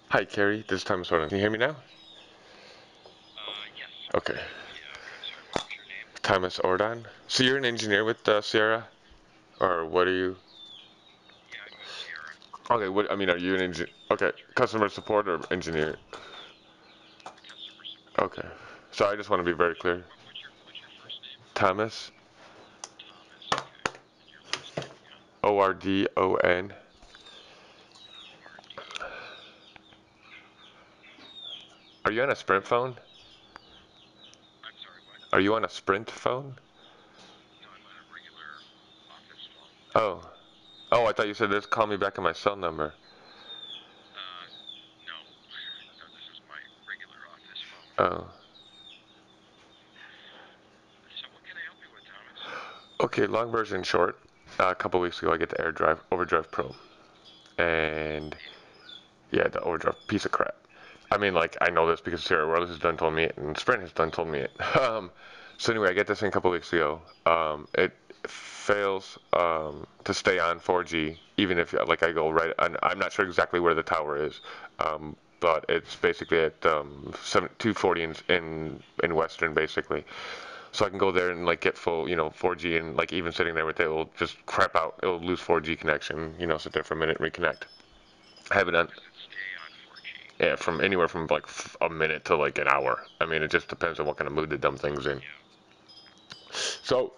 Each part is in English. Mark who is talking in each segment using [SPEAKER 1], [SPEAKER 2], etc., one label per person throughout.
[SPEAKER 1] Hi, Carrie. This is Thomas Orton. Can you hear me now?
[SPEAKER 2] Yes.
[SPEAKER 1] Okay.
[SPEAKER 2] I'm sorry, what was your name?
[SPEAKER 1] Thomas Ordon. So you're an engineer with Sierra, or what are you?
[SPEAKER 2] Yeah, I'm with Sierra.
[SPEAKER 1] Okay. What I mean, are you an engineer? Okay. Customer support or engineer?
[SPEAKER 2] Customer support.
[SPEAKER 1] Okay. So I just want to be very clear.
[SPEAKER 2] What's your first name?
[SPEAKER 1] Thomas,
[SPEAKER 2] Thomas, okay. And your last name again?
[SPEAKER 1] Ordon.
[SPEAKER 2] O-R-D-O-N.
[SPEAKER 1] Are you on a Sprint phone?
[SPEAKER 2] I'm sorry, what?
[SPEAKER 1] Are you on a Sprint phone?
[SPEAKER 2] No, I'm on a regular office phone.
[SPEAKER 1] Oh. Oh, I thought you said just call me back on my cell number.
[SPEAKER 2] Uh, no. No, this is my regular office phone.
[SPEAKER 1] Oh.
[SPEAKER 2] So what can I help you with, Thomas?
[SPEAKER 1] Okay. Long version short. A couple weeks ago, I get the AirDrive Overdrive Pro, and yeah, the Overdrive piece of crap. I mean, like, I know this because Sierra Wireless has done told me it, and Sprint has done told me it. So anyway, I get this thing a couple weeks ago. It fails to stay on 4G, even if like I go right. I'm not sure exactly where the tower is, but it's basically at 240 in Western, basically. So I can go there and like get full, 4G, and like even sitting there with it, it'll just crap out. It'll lose 4G connection. Sit there for a minute, reconnect. I have it on.
[SPEAKER 2] Does it stay on 4G?
[SPEAKER 1] Yeah, from anywhere from like a minute to like an hour. I mean, it just depends on what kind of mood the dumb thing's in.
[SPEAKER 2] Yeah.
[SPEAKER 1] So,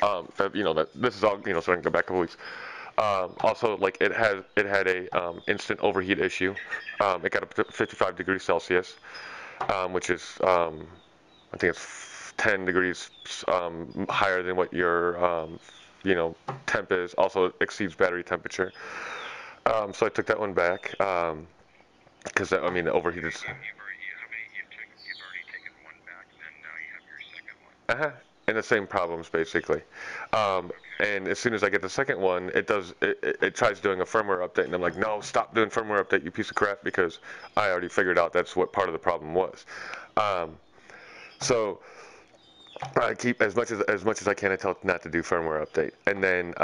[SPEAKER 1] that this is all, so I can go back a couple weeks. Also, like it had a instant overheat issue. It got up to 55 degrees Celsius, which is I think it's 10 degrees higher than what your temp is. Also, it exceeds battery temperature. So I took that one back because I mean the overheat is.
[SPEAKER 2] You've already taken one back, then now you have your second one.
[SPEAKER 1] Uh-huh. And the same problems basically.
[SPEAKER 2] Okay.
[SPEAKER 1] And as soon as I get the second one, it tries doing a firmware update, and I'm like, no, stop doing firmware update, you piece of crap, because I already figured out that's what part of the problem was. Um, so I keep as much as I can. I tell it not to do firmware update, and then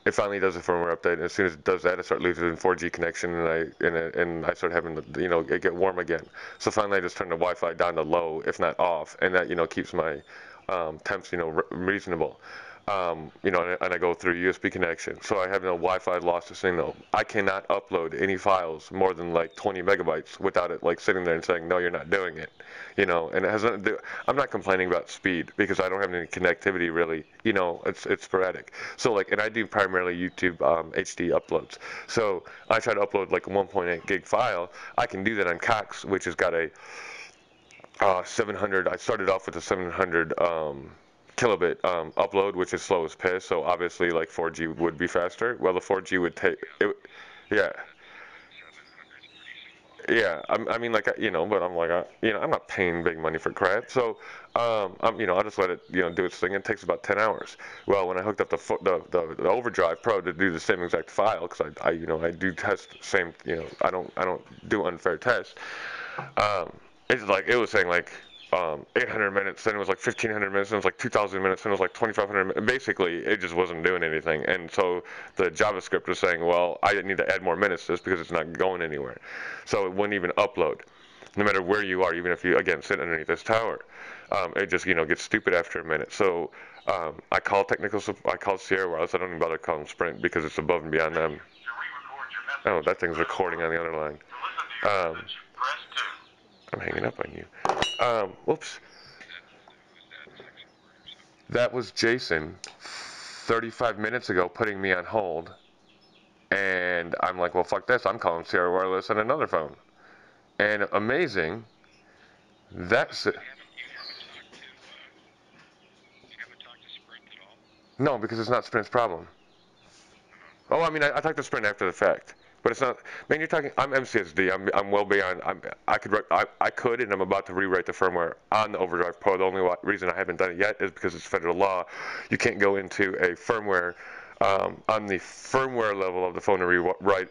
[SPEAKER 1] it finally does a firmware update. And as soon as it does that, I start losing 4G connection, and I start having to it get warm again. So finally, I just turn the Wi-Fi down to low, if not off, and that keeps my temps reasonable. And I go through USB connection, so I have no Wi-Fi loss to signal. I cannot upload any files more than like 20 megabytes without it like sitting there and saying, no, you're not doing it. And it has nothing to do. I'm not complaining about speed because I don't have any connectivity really. It's sporadic. So like, and I do primarily YouTube HD uploads. So I try to upload like a 1.8 gig file. I can do that on Cox, which has got a 700. I started off with a 700 kilobit upload, which is slow as piss. So obviously, like 4G would be faster. Well, the 4G would take it. Yeah,
[SPEAKER 2] 700's pretty slow.
[SPEAKER 1] yeah. I mean, like but I'm like, I'm not paying big money for crap. So, I'll just let it, do its thing. It takes about 10 hours. Well, when I hooked up the Overdrive Pro to do the same exact file, because I do test the same. I don't do unfair tests. Um, it's like it was saying like 800 minutes, then it was like 1500 minutes, then it was like 2000 minutes, then it was like 2500 minutes. Basically, it just wasn't doing anything. And so the JavaScript was saying, well, I need to add more minutes to this because it's not going anywhere. So it wouldn't even upload, no matter where you are, even if you again sit underneath this tower. It just gets stupid after a minute. So I called I called Sierra Wireless. I don't even bother calling Sprint because it's above and beyond them. Oh, that thing's recording on the other line. Um, I'm hanging up on you. Whoops.
[SPEAKER 2] Who's that tech support or something?
[SPEAKER 1] That was Jason 35 minutes ago putting me on hold. And I'm like, well, fuck this. I'm calling Sierra Wireless on another phone. And amazing, that's it.
[SPEAKER 2] You haven't talked to Sprint at all?
[SPEAKER 1] No, because it's not Sprint's problem.
[SPEAKER 2] Uh-huh.
[SPEAKER 1] Oh, I mean, I talked to Sprint after the fact. But it's not. Man, you're talking. I'm MCSD. I'm well beyond. I could, and I'm about to rewrite the firmware on the Overdrive Pro. The only reason I haven't done it yet is because it's federal law. You can't go into a firmware on the firmware level of the phone to rewrite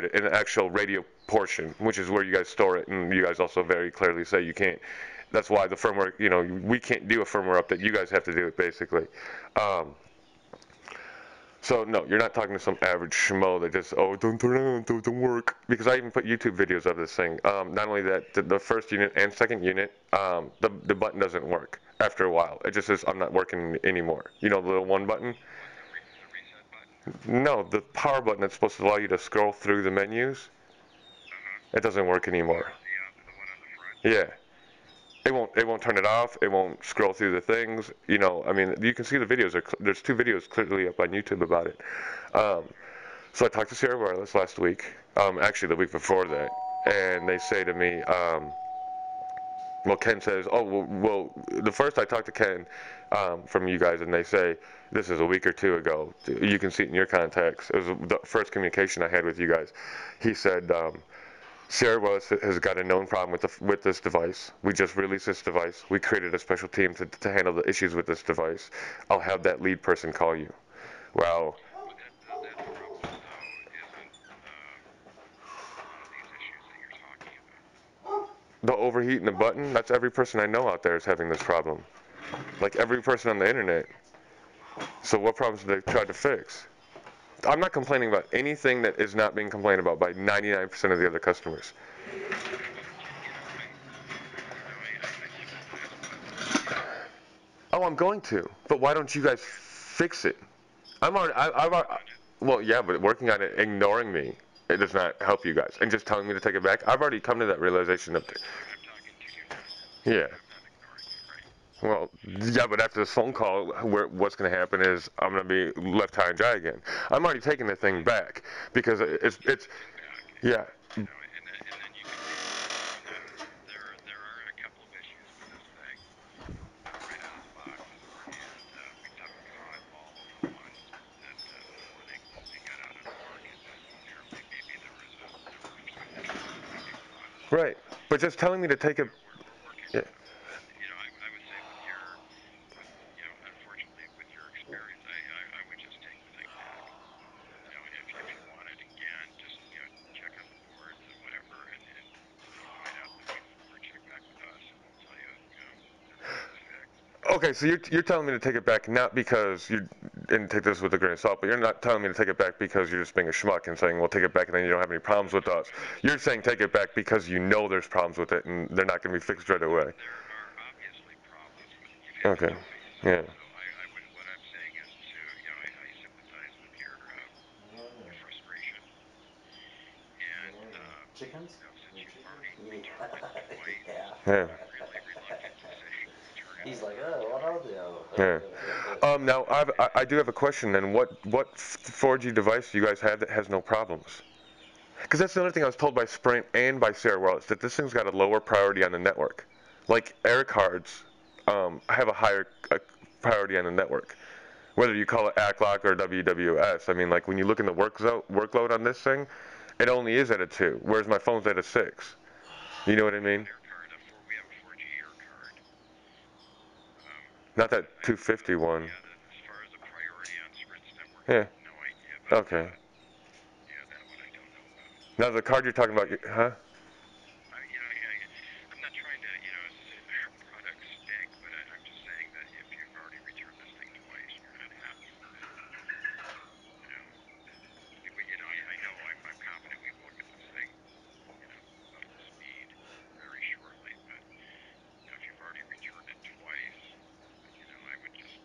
[SPEAKER 1] it in the actual radio portion, which is where you guys store it, and you guys also very clearly say you can't. That's why the firmware. We can't do a firmware update. You guys have to do it basically. Um, So no, you're not talking to some average schmo that just, oh, don't turn it on, don't work. Because I even put YouTube videos of this thing. Not only that, the first unit and second unit, the button doesn't work after a while. It just says I'm not working anymore. You know the little one button?
[SPEAKER 2] The reset button?
[SPEAKER 1] No, the power button that's supposed to allow you to scroll through the menus. It doesn't work anymore.
[SPEAKER 2] The one on the front?
[SPEAKER 1] Yeah. It won't turn it off. It won't scroll through the things. You know, I mean, you can see the videos. There's 2 videos clearly up on YouTube about it. Um, so I talked to Sierra Wireless last week. Actually, the week before that, and they say to me, well, Ken says, oh, well, the first I talked to Ken from you guys, and they say this is a week or 2 ago. You can see it in your contacts. It was the first communication I had with you guys. He said. Sierra Wireless has got a known problem with this device. We just released this device. We created a special team to handle the issues with this device. I'll have that lead person call you. Well,
[SPEAKER 2] That problem, though, isn't one of these issues that you're talking about.
[SPEAKER 1] the overheating the button, that's every person I know out there is having this problem. Like every person on the internet. So what problems have they tried to fix? I'm not complaining about anything that is not being complained about by 99% of the other customers. Oh, I'm going to. But why don't you guys fix it? Well, yeah, but working on it, ignoring me, it does not help you guys. And just telling me to take it back, I've already come to that realization of, yeah. Well, yeah, but after this phone call, what's going to happen is I'm going to be left high and dry again. I'm already taking the thing back because it's, yeah.
[SPEAKER 2] And then you can there are a couple of issues with this thing right out of the box, and we haven't caught all of the ones that before they got out on the market. Apparently, maybe there were a few more that we didn't caught.
[SPEAKER 1] Right. But just telling me to take it,
[SPEAKER 2] We're working
[SPEAKER 1] yeah.
[SPEAKER 2] on them, and I would say unfortunately with your experience, I would just take the thing back. If you want it again, just check on the boards or whatever, and find out the way forward. Check back with us, and we'll tell you everything's fixed.
[SPEAKER 1] Okay, so you're telling me to take it back not because you didn't take this with a grain of salt, but you're not telling me to take it back because you're just being a schmuck and saying, well, take it back and then you don't have any problems with us. You're saying take it back because you know there's problems with it and they're not going to be fixed right away.
[SPEAKER 2] There are obviously problems with it. You've had
[SPEAKER 1] Okay,
[SPEAKER 2] to tell me.
[SPEAKER 1] yeah.
[SPEAKER 2] So I would. What I'm saying is to I sympathize with your frustration, and
[SPEAKER 3] Chickens?
[SPEAKER 2] since you've already returned it twice,
[SPEAKER 1] Yeah.
[SPEAKER 2] I'm really reluctant to say return it
[SPEAKER 3] He's
[SPEAKER 2] a
[SPEAKER 3] like,
[SPEAKER 2] third
[SPEAKER 3] oh, what
[SPEAKER 2] time.
[SPEAKER 3] audio?
[SPEAKER 1] Yeah. Now I do have a question then. What 4G device do you guys have that has no problems? Because that's the other thing I was told by Sprint and by Sierra Wireless, that this thing's got a lower priority on the network. Like air cards have a higher priority on the network. Whether you call it ACLOC or WWS, I mean, like when you look in the workload on this thing, it only is at a 2, whereas my phone's at a 6. You know what I mean?
[SPEAKER 2] We have a 4G air card.
[SPEAKER 1] Not that 250 one.
[SPEAKER 2] Yeah, as far as the priority on Sprint's network, I
[SPEAKER 1] Yeah.
[SPEAKER 2] have no idea about
[SPEAKER 1] Okay.
[SPEAKER 2] that. Yeah, that one I don't know about.
[SPEAKER 1] Now the card you're talking about, huh?
[SPEAKER 2] I'm not trying to, say their products stink, but I'm just saying that if you've already returned this thing twice, you're not happy with it. I know I'm confident we will get this thing, up to speed very shortly, but if you've already returned it twice, I would just.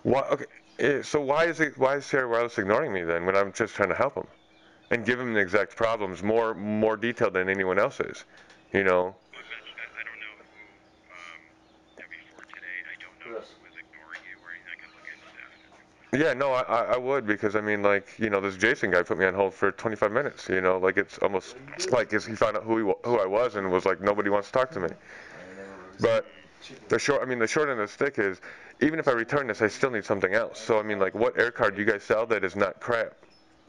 [SPEAKER 1] Why? Okay. So why is Sierra Wireless ignoring me then when I'm just trying to help them and give them the exact problems more detailed than anyone else is, you know?
[SPEAKER 2] I don't know who, before today, I don't know who was ignoring you or anything. I can look into that if you want.
[SPEAKER 1] Yeah, no, I would because I mean like this Jason guy put me on hold for 25 minutes. Like it's almost like he found out who I was and was like nobody wants to talk to me. But the short end of the stick is even if I return this, I still need something else. So I mean like what air card do you guys sell that is not crap?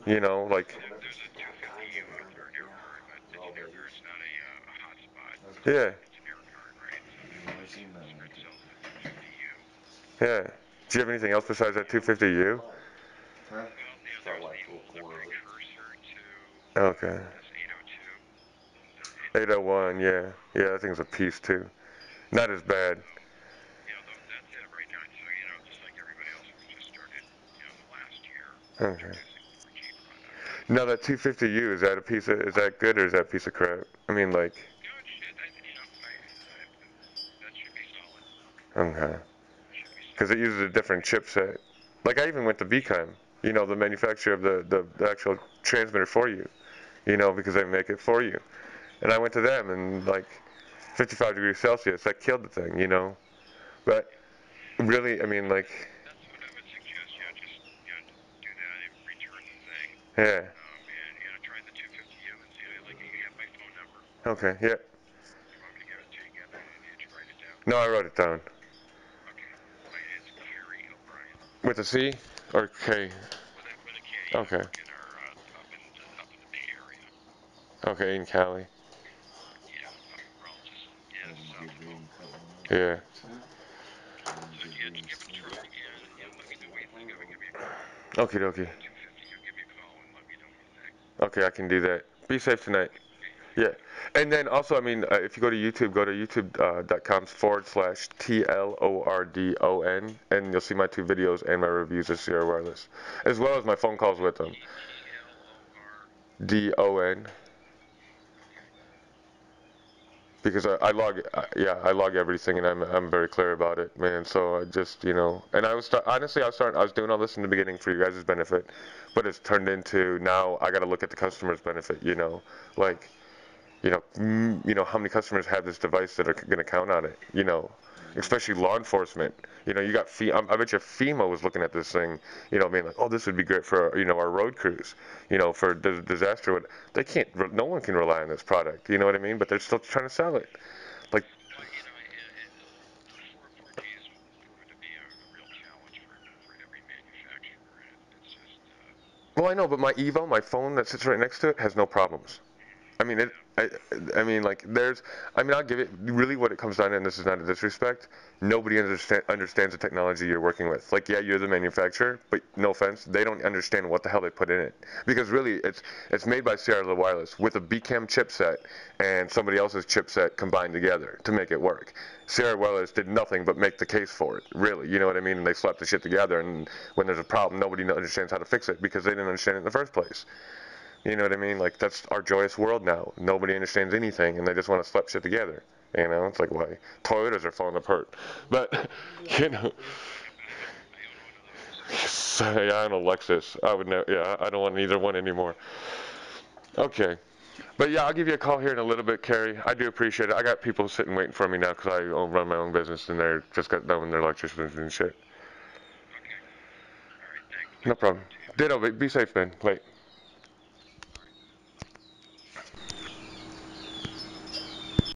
[SPEAKER 1] Like.
[SPEAKER 2] There's a 250U out there, an air card, but it's an air card. It's not a hotspot.
[SPEAKER 1] Yeah.
[SPEAKER 2] It's an air card, right? So Sprint sells the 250U.
[SPEAKER 1] Yeah. Do you have anything else besides that 250U?
[SPEAKER 2] Well, there's the precursor to
[SPEAKER 1] Okay.
[SPEAKER 2] this 802. The
[SPEAKER 1] 801, yeah. Yeah, that thing's a piece too. Not as bad.
[SPEAKER 2] that's it right now. So, just like everybody else, we just started, the last
[SPEAKER 1] Okay.
[SPEAKER 2] introducing more Jeep products.
[SPEAKER 1] Now that 250U, is that good or is that a piece of crap? I mean, like.
[SPEAKER 2] Good shit. That should be solid.
[SPEAKER 1] Okay.
[SPEAKER 2] Should be
[SPEAKER 1] Because it
[SPEAKER 2] solid.
[SPEAKER 1] uses a different chipset. Like I even went to VCOM, you know, the manufacturer of the actual transmitter for you, you know, because they make it for you. And I went to them and like 55 degrees Celsius, that killed the thing, you know. But really, I mean, like,
[SPEAKER 2] That's what I would suggest. Just do that and return the thing.
[SPEAKER 1] yeah.
[SPEAKER 2] And try the 250U and see. Like, you have my phone number.
[SPEAKER 1] Okay, yeah.
[SPEAKER 2] You want me to give it to you again? Did you write it down?
[SPEAKER 1] No, I wrote it down.
[SPEAKER 2] Okay. It's Kerry O'Brien.
[SPEAKER 1] With a C or K?
[SPEAKER 2] With a K.
[SPEAKER 1] Okay.
[SPEAKER 2] In our up in the Bay Area.
[SPEAKER 1] Okay, in Cali.
[SPEAKER 2] Yeah. Well, just south of Oakland.
[SPEAKER 1] Yeah.
[SPEAKER 2] So give it a try and let me know what you think of it. Give me a call.
[SPEAKER 1] Okie dokie.
[SPEAKER 2] 250, give me a call and let me know what you think.
[SPEAKER 1] Okay, I can do that. Be safe tonight.
[SPEAKER 2] Okay.
[SPEAKER 1] Yeah. And then also, I mean, if you go to YouTube, go to youtube.com/TLORDON, and you'll see my 2 videos and my reviews of Sierra Wireless, as well as my phone calls with them. DON. Because I log, I log everything, and I'm very clear about it, man. So I just, you know, and honestly, I was doing all this in the beginning for you guys' benefit, but it's turned into now I got to look at the customer's benefit, you know, like. You know how many customers have this device that are going to count on it, you know, especially law enforcement. You know, you got I bet you FEMA was looking at this thing, you know, being like, oh, this would be great for, you know, our road crews, you know, for disaster. They can't, no one can rely on this product, you know what I mean? But they're still trying to sell it. Like,
[SPEAKER 2] Well, the 4G has proven to be a real challenge for every manufacturer. It's just.
[SPEAKER 1] well, I know, but my Evo, my phone that sits right next to it, has no problems. I mean, I mean, like, I'll give it, really what it comes down to, and this is not a disrespect, nobody understands the technology you're working with. Like, yeah, you're the manufacturer, but no offense, they don't understand what the hell they put in it. Because really, it's made by Sierra Wireless with a BCAM chipset and somebody else's chipset combined together to make it work. Sierra Wireless did nothing but make the case for it, really, you know what I mean? And they slapped the shit together, and when there's a problem, nobody understands how to fix it because they didn't understand it in the first place. You know what I mean? Like, that's our joyous world now. Nobody understands anything, and they just want to slap shit together. You know, it's like, why? Toyotas are falling apart. But, you know. Say, I own a Lexus. I would know. Yeah, I don't want either one anymore. Okay. But yeah, I'll give you a call here in a little bit, Carrie. I do appreciate it. I got people sitting waiting for me now because I run my own business, and they're just got done with their electricians and shit.
[SPEAKER 2] Okay. All right. Thanks.
[SPEAKER 1] No problem. Ditto. Be safe, man. Wait.